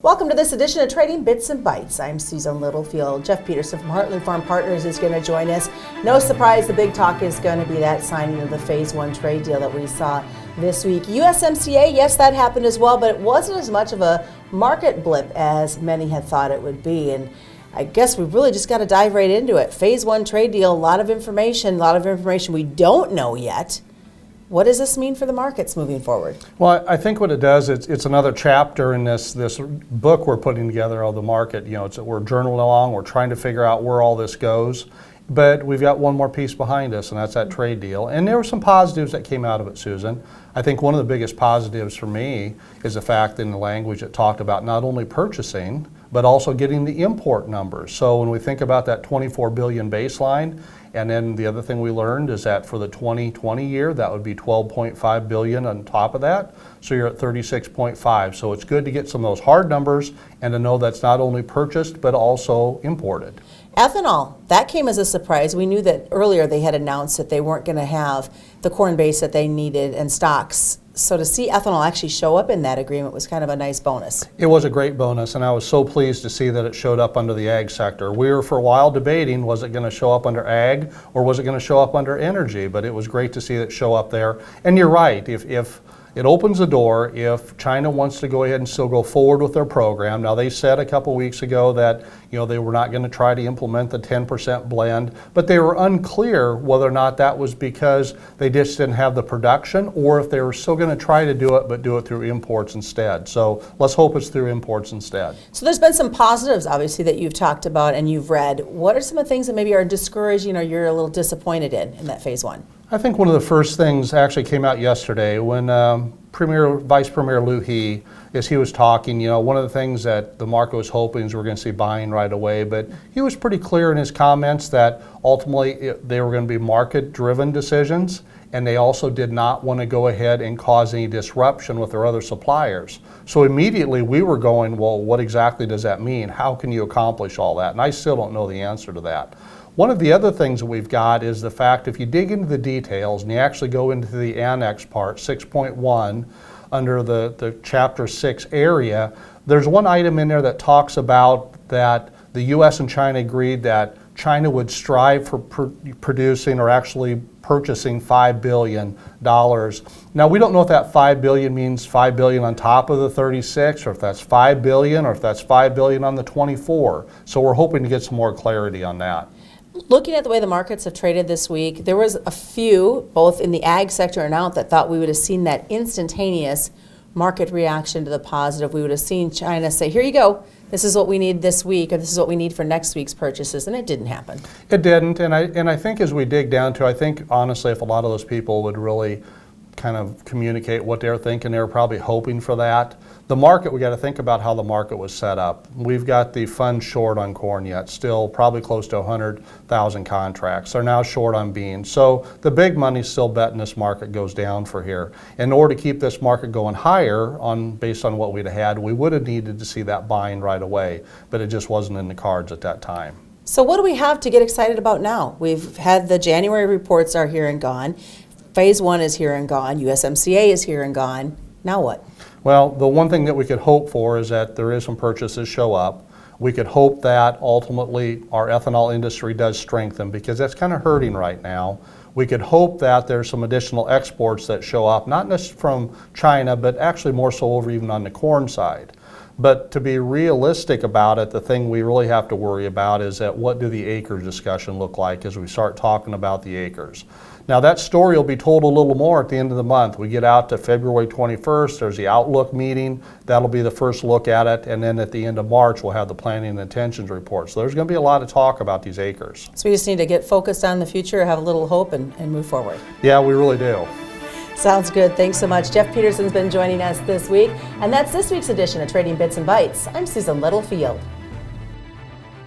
Welcome to this edition of Trading Bits and Bytes. I'm Susan Littlefield. Jeff Peterson from Heartland Farm Partners is going to join us. No surprise, the big talk is going to be that signing of the Phase 1 trade deal that we saw this week. USMCA, yes, that happened as well, but it wasn't as much of a market blip as many had thought it would be. And I guess we've really just got to dive right into it. Phase 1 trade deal, a lot of information we don't know yet. What does this mean for the markets moving forward? Well, I think what it does, it's another chapter in this book we're putting together of the market. You know, we're journaling along, we're trying to figure out where all this goes. But we've got one more piece behind us, and that's that trade deal. And there were some positives that came out of it, Susan. I think one of the biggest positives for me is the fact in the language it talked about not only purchasing, but also getting the import numbers. So when we think about that 24 billion baseline, and then the other thing we learned is that for the 2020 year, that would be 12.5 billion on top of that. So you're at 36.5. So it's good to get some of those hard numbers and to know that's not only purchased, but also imported. Ethanol, that came as a surprise. We knew that earlier they had announced that they weren't going to have the corn base that they needed and stocks. So to see ethanol actually show up in that agreement was kind of a nice bonus. It was a great bonus, and I was so pleased to see that it showed up under the ag sector. We were for a while debating, was it going to show up under ag or was it going to show up under energy? But it was great to see it show up there. And you're right, if it opens the door if China wants to go ahead and still go forward with their program. Now, they said a couple weeks ago that they were not going to try to implement the 10% blend, but they were unclear whether or not that was because they just didn't have the production or if they were still going to try to do it, but do it through imports instead. So let's hope it's through imports instead. So there's been some positives, obviously, that you've talked about and you've read. What are some of the things that maybe are discouraging or you're a little disappointed in that Phase 1? I think one of the first things actually came out yesterday when Vice Premier Liu He, as he was talking, one of the things that the market was hoping is we're going to see buying right away, but he was pretty clear in his comments that ultimately they were going to be market-driven decisions, and they also did not want to go ahead and cause any disruption with their other suppliers. So immediately we were going, well, what exactly does that mean? How can you accomplish all that? And I still don't know the answer to that. One of the other things that we've got is the fact if you dig into the details and you actually go into the annex part, 6.1, under the Chapter 6 area, there's one item in there that talks about that the U.S. and China agreed that China would strive for producing or actually purchasing $5 billion. Now, we don't know if that $5 billion means $5 billion on top of the 36, or if that's $5 billion, or if that's $5 billion on the 24. So we're hoping to get some more clarity on that. Looking at the way the markets have traded this week, there was a few, both in the ag sector and out, that thought we would have seen that instantaneous market reaction to the positive. We would have seen China say, here you go, this is what we need this week, or this is what we need for next week's purchases, and it didn't happen. It didn't, and I think as we dig down to, I think honestly if a lot of those people would really kind of communicate what they're thinking, they're probably hoping for that. The market, we got to think about how the market was set up. We've got the funds short on corn yet, still probably close to 100,000 contracts. They're now short on beans. So the big money's still betting this market goes down for here. In order to keep this market going higher based on what we'd had, we would have needed to see that buying right away, but it just wasn't in the cards at that time. So what do we have to get excited about now? We've had the January reports are here and gone. Phase 1 is here and gone. USMCA is here and gone. Now what? Well, the one thing that we could hope for is that there is some purchases show up. We could hope that ultimately our ethanol industry does strengthen because that's kind of hurting right now. We could hope that there's some additional exports that show up, not necessarily from China, but actually more so over even on the corn side. But to be realistic about it, the thing we really have to worry about is that what do the acres discussion look like as we start talking about the acres. Now that story will be told a little more at the end of the month. We get out to February 21st, there's the Outlook meeting, that'll be the first look at it, and then at the end of March we'll have the planning and intentions report. So there's going to be a lot of talk about these acres. So we just need to get focused on the future, have a little hope, and move forward. Yeah, we really do. Sounds good. Thanks so much. Jeff Peterson's been joining us this week, and that's this week's edition of Trading Bits and Bytes. I'm Susan Littlefield.